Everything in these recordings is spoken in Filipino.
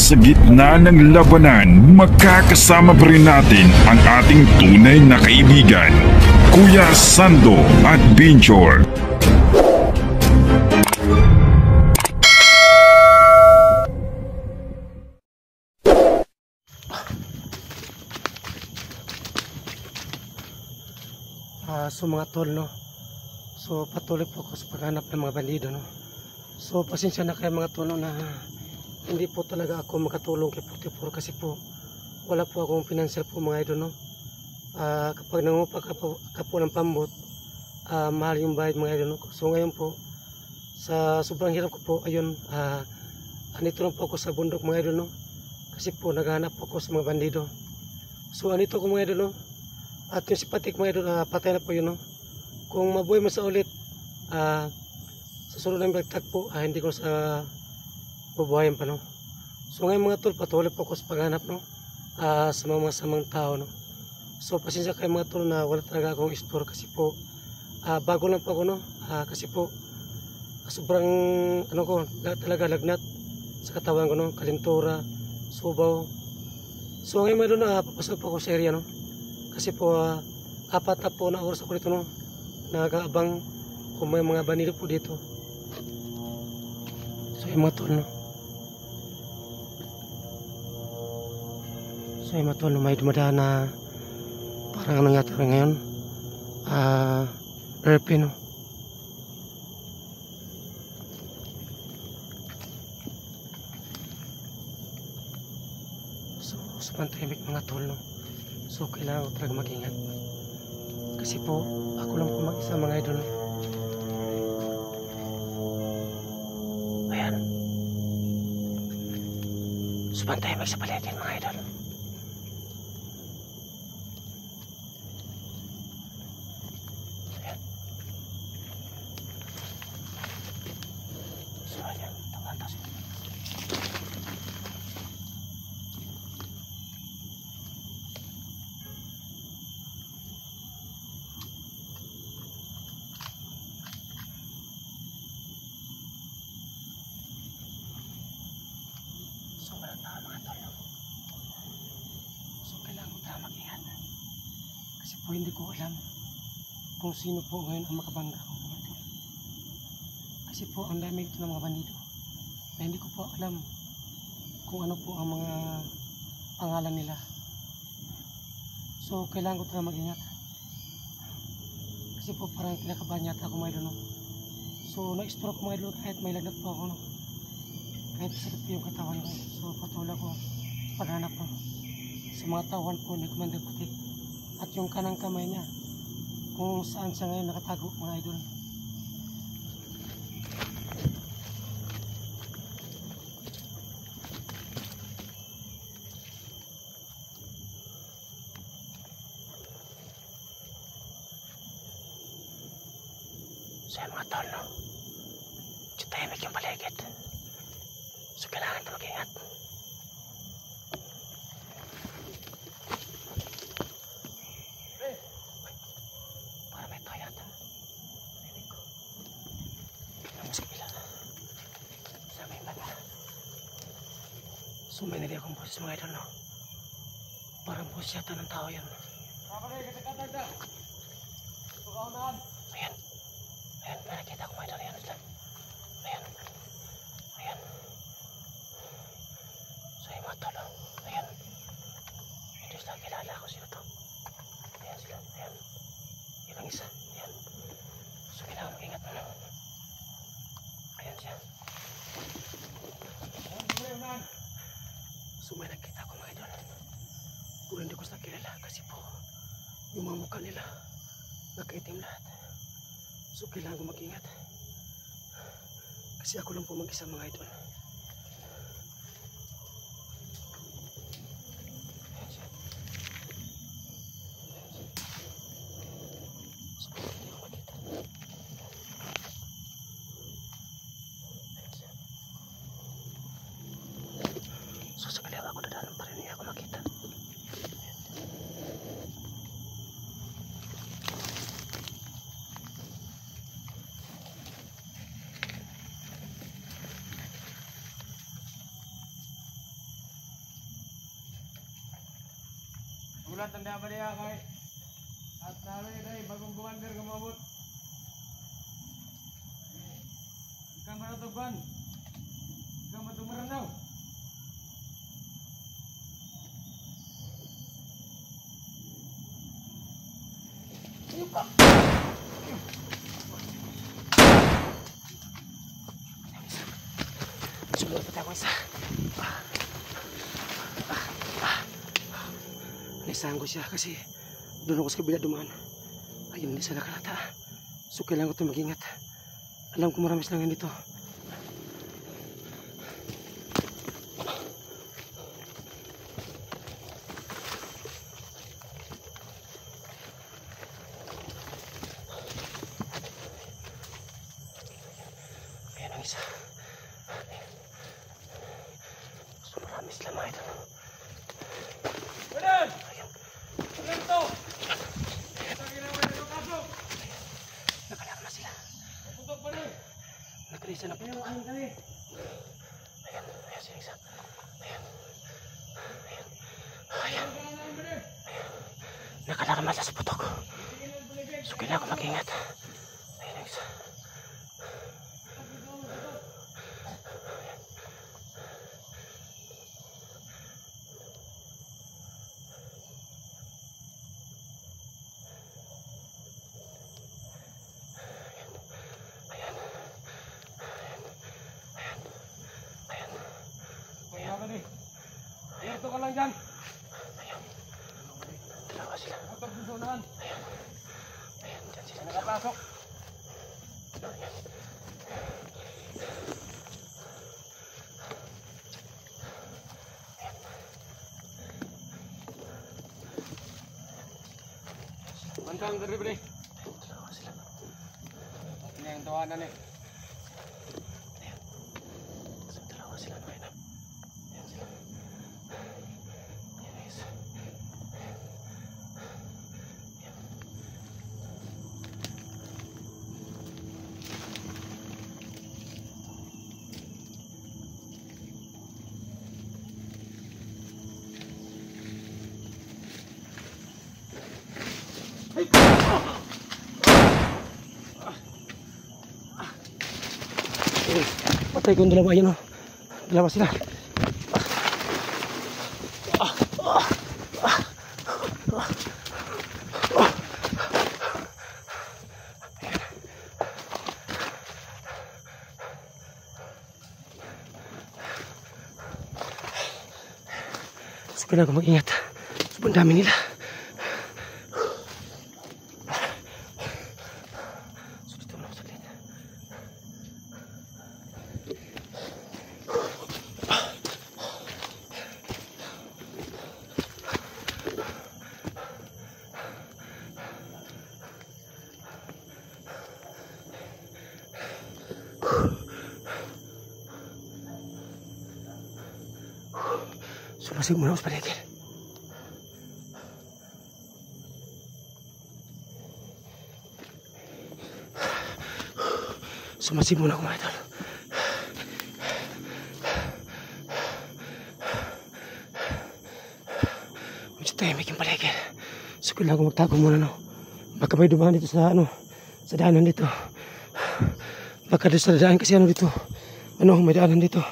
sa gitna ng labanan, makakasama pa rin natin ang ating tunay na kaibigan, Kuya Sando Adventure. So mga tol, no? So patuloy po ako sa paghanap ng mga bandido, no? So pasensya na kayo mga tol, no, na hindi po talaga ako makatulong kay 44 kasi po wala po akong financial po mga idol, no? Kapag nangupa ka po ng pambot, mahal yung bayad mga idol, no? So ngayon po sa sobrang hirap ko po, ayun, anito lang po ako sa bundok mga idol, no? Kasi po naghahanap po ako sa mga bandido. So anito ko mga idol, no? At yung si Patik mga idol, patay na po yun, no? Kung mabuhay mo sa ulit, sa sunod ng pagtagpo, hindi ko sa bubuhayin pa, no? So ngayon mga tol, patuloy po ako sa paghanap, no? Sa mga masamang tao, no? So pasensya kayo mga tol na wala talaga akong store kasi po bago lang po ako, no? Kasi po sobrang ano ko talaga lagnat sa katawan ko, no? Kalintura, subaw. So ngayon mga tol, papasok po ako sa area, no? Kasi po 4 na po na oras ako dito, no? Nag-aabang kung may mga bandido po dito. So yung mga tol, no? So yung mga tol, no, may dumadaan na parang anong yata ngayon, airplane, no? So pantahimik mga tol, no? So kailangan ko talaga mag-ingat kasi po ako lang po mag-isa mga idol. Ayan, so pantahimik sa paligid mga idol. Ayan, so ayan, tawatas. So walang tao mga tol. So kailangan ko tayo mag-ingat kasi po hindi ko alam kung sino po ngayon ang makabangga ko mga tol. Kasi po ang dami ito ng mga bandido na hindi ko po alam kung ano po ang mga pangalan nila. So kailangan ko tayo mag-ingat kasi po parang kinakabahan yata ako mga idol, no? So na-stroke mga idol kahit may lagnat po ako, no? Kahit sakit po yung katawan ko. So patuloy ko paghanap po sa mga tawan po ni Commander Patik at yung kanang kamay niya kung saan siya ngayon nakatago mga idol. So yung mga tol, no? Tahimik yung paligid. So kailangan ito mag-ingat. Para may tayo yata. Rinig ko. Tignan mo sa kabila. Sa may banda. So may nari akong boses mga idol, no? Parang boses yata ng tao yun. Ayan. Ayan, may nakita ko mga idol. Ayan sila. Ayan. Ayan. So yung mga tolo. Ayan. Hindi sila kilala ko sila to. Ayan sila. Ayan. Yun ang isa. Ayan. So kailangan mag-ingat mo. Ayan siya. So may nakita ko mga idol. Puro hindi ko sila kilala kasi po yung mga mukha nila nakaitim lahat. So kailangan ko mag-ingat kasi ako lang po mag-isa mga idol. So sa kaliwa ko dadaan pa rin, hindi ako makita. Gulat tanda ba niya kay at naroon niya kay bagong commander kumabot. Ikaw maratuban. Ikaw matumaran daw. Sumunod pa tayo isa. Naisahan ko siya kasi doon ako sa kabila dumaan. Ayun, hindi siya nakalata. So kailangan ko ito mag-ingat. Alam ko marami silang dito. Ayan ang isa. So marami sila mga ito. Benar! Benar to! Ito ginawa nito kaso! Nakalama sila. Putok pa rin! Nakalisa na po. Ayaw, ayaw kami! Ayan, ayan sila isa. Ayan. Ayan. Ayaw ka na namin! Nakalama sila sa putok. So kailangan ko mag-ingat. Ayan ang isa. Ayaw ka rin! Ito ka lang dyan! Dalawa sila. Putok sa sunahan! Ayan, dyan sila. Nakapasok! Mantang dari bre. Dalawa sila. Ini yang tawanan eh. So dalawa sila na ngayon. Ayan sila. Ayan ang isa. Patay ko yung dalawa yun, oh. Dalawa sila. So kailangan ko mag-ingat. Sobrang dami nila. So dito muna ako saglit. Sumasig muna ako sa paligid. Sumasig muna ako mga idol. Medyo tahimik yung paligid. So kailangan ko magtago muna, no. Baka may dumaan dito sa sa daanan dito. Baka dito sa daan kasi dito. May daanan dito.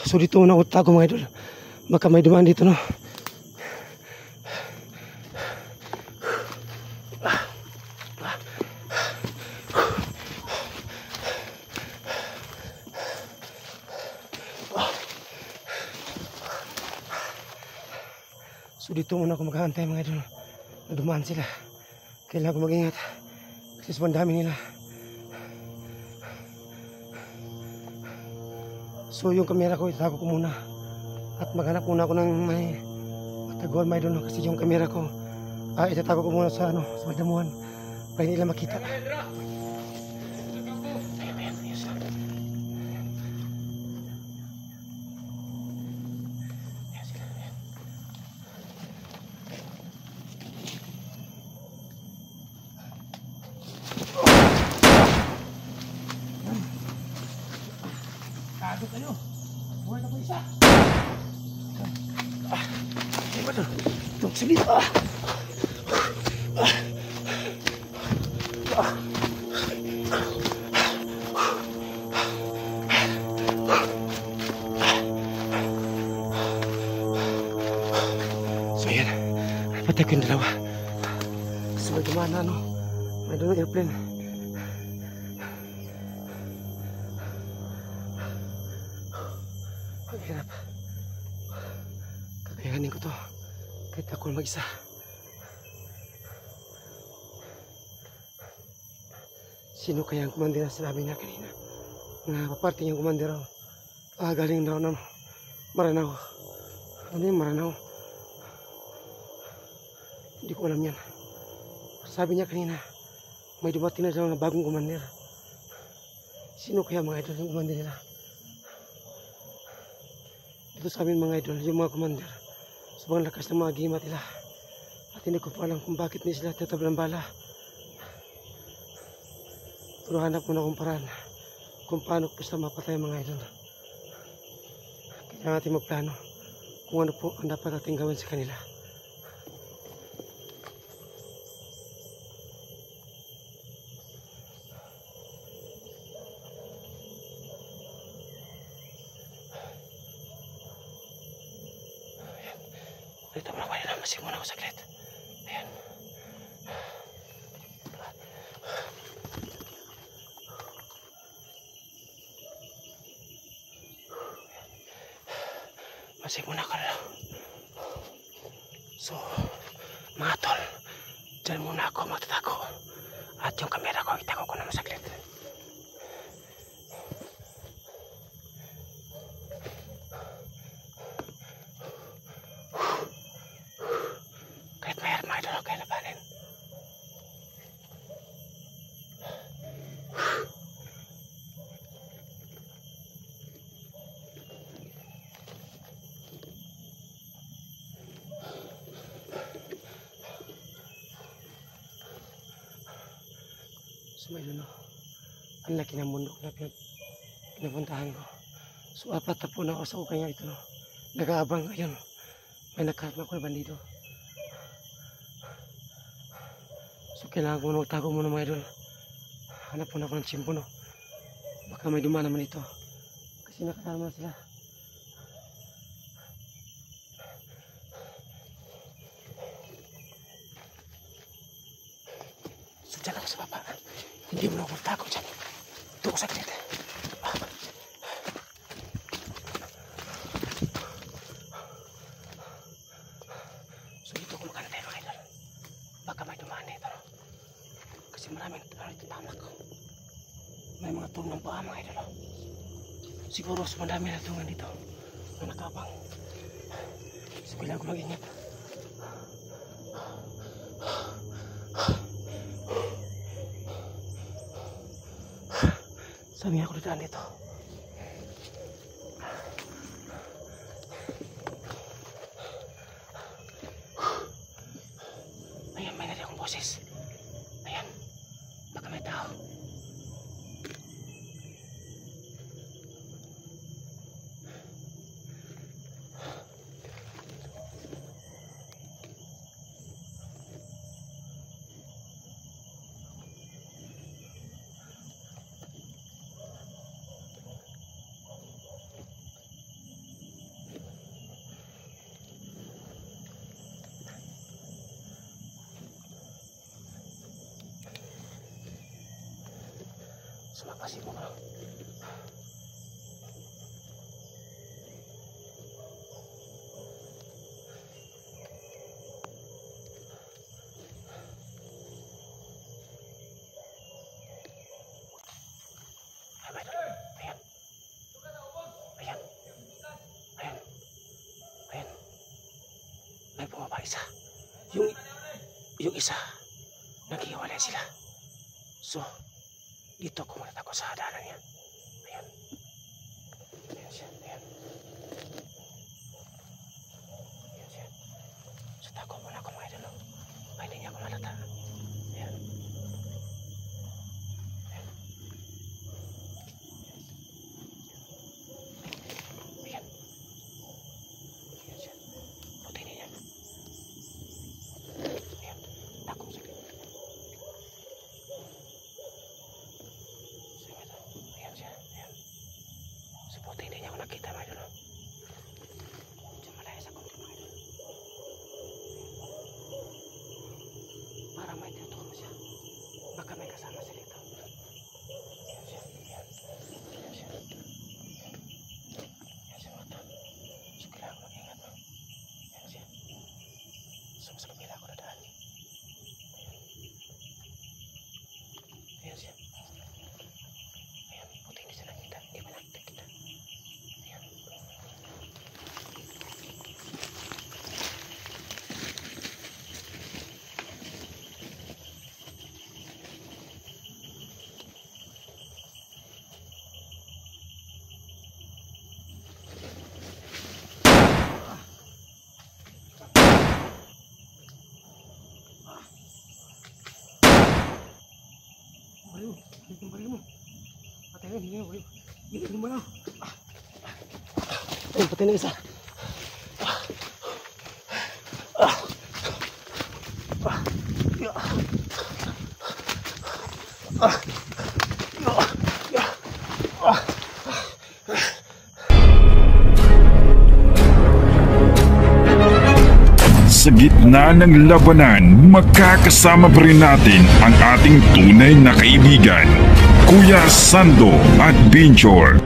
So dito muna ako tago mga idol. Baka may dumaan dito, no. So dito muna ako maghahantay mga idol. Na dumaan sila. Kailangan ko mag-ingat. Kasi sobrang dami nila. So yung kamera ko itago ko muna. At maghanap muna ako ng may mataguan may doon kasi yung kamera ko itatago ko muna sa sa damuhan para hindi nila makita. Ayan, yes. Ayan sila, ayan. Tago kayo. Buhay na po isa. Ano ba ito? Ito. Sige. So yan, patay ko yung dalawa. So may dumaan na ano, may doon airplane. Ang hirap. Kakayanin ko to kahit ako mag-isa. Sino kaya ang kumandira sa labi niya kanina? Nga paparting yung kumandira. Galing daw ng Maranao. Ano yung Maranao? Hindi ko alam yan. Sabi niya kanina, may dumating na daw na bagong kumandir. Sino kaya mga idol yung kumandir nila? Dito sa amin mga idol, yung mga kumandir, sobrang lakas ng mga gimat nila. At hindi ko pa alam kung bakit nila sila tatablang bala. Pero hanap muna akong paraan kung paano po sila mapatay mga idol. Kailangan natin magplano kung ano po ang dapat natin gawin sa kanila. Dito mo na kayo na masing muna ako saglit. Ayan. Masing muna ka na. So, mga tol, dyan muna ako magtatago. At yung kamera ko, itago ko na masaglit. Kahit mayroon mga idol, okay na panin. So may luno, ang laki ng bundok na pinapuntahan ko. So 4 na po na ako sa ukay nga ito. Nag-aabang ayun. May nagkarma ko na bandido. So kailangan ko muna magtago muna mga idol. Hanap muna ako ng tsimpo no. Baka may dumaan naman ito. Kasi nakatarama na sila. So dyan ako sa baba. Hindi mo na ako magtago dyan. Ito ko saglit. So dito ko magkantay mga idol. Baka may dumaan dito. Kasi maraming ito tamak. May mga tulong paa mga idol. Siguro mas madami na tulungan dito. Na nakabang. So kailangan ko mag-ingat. Sabi ako dadaan dito. Ayan, may narinig akong boses. Ayan, baka may tao. Sumakasi mo ka. Ayan. Ayan. Ayan. Ayan. May bumaba isa. Yung isa, naghiwalay sila. So, dito ako magtatago sa hadanan niya. Ayan. Ayan siya. Ayan. Ayan siya. So tago muna ako mga idol. Ay, hindi niya ako malata. Ayan. Ayan. Ayan. Ayan siya. Puti niya. Balik yung baril mo. Patayin, hindi mo. Hindi mo na. Ayun, patay na isa. Sa gitna ng labanan, magkakasama pa rin natin ang ating tunay na kaibigan, Kuya Sando at Binjor.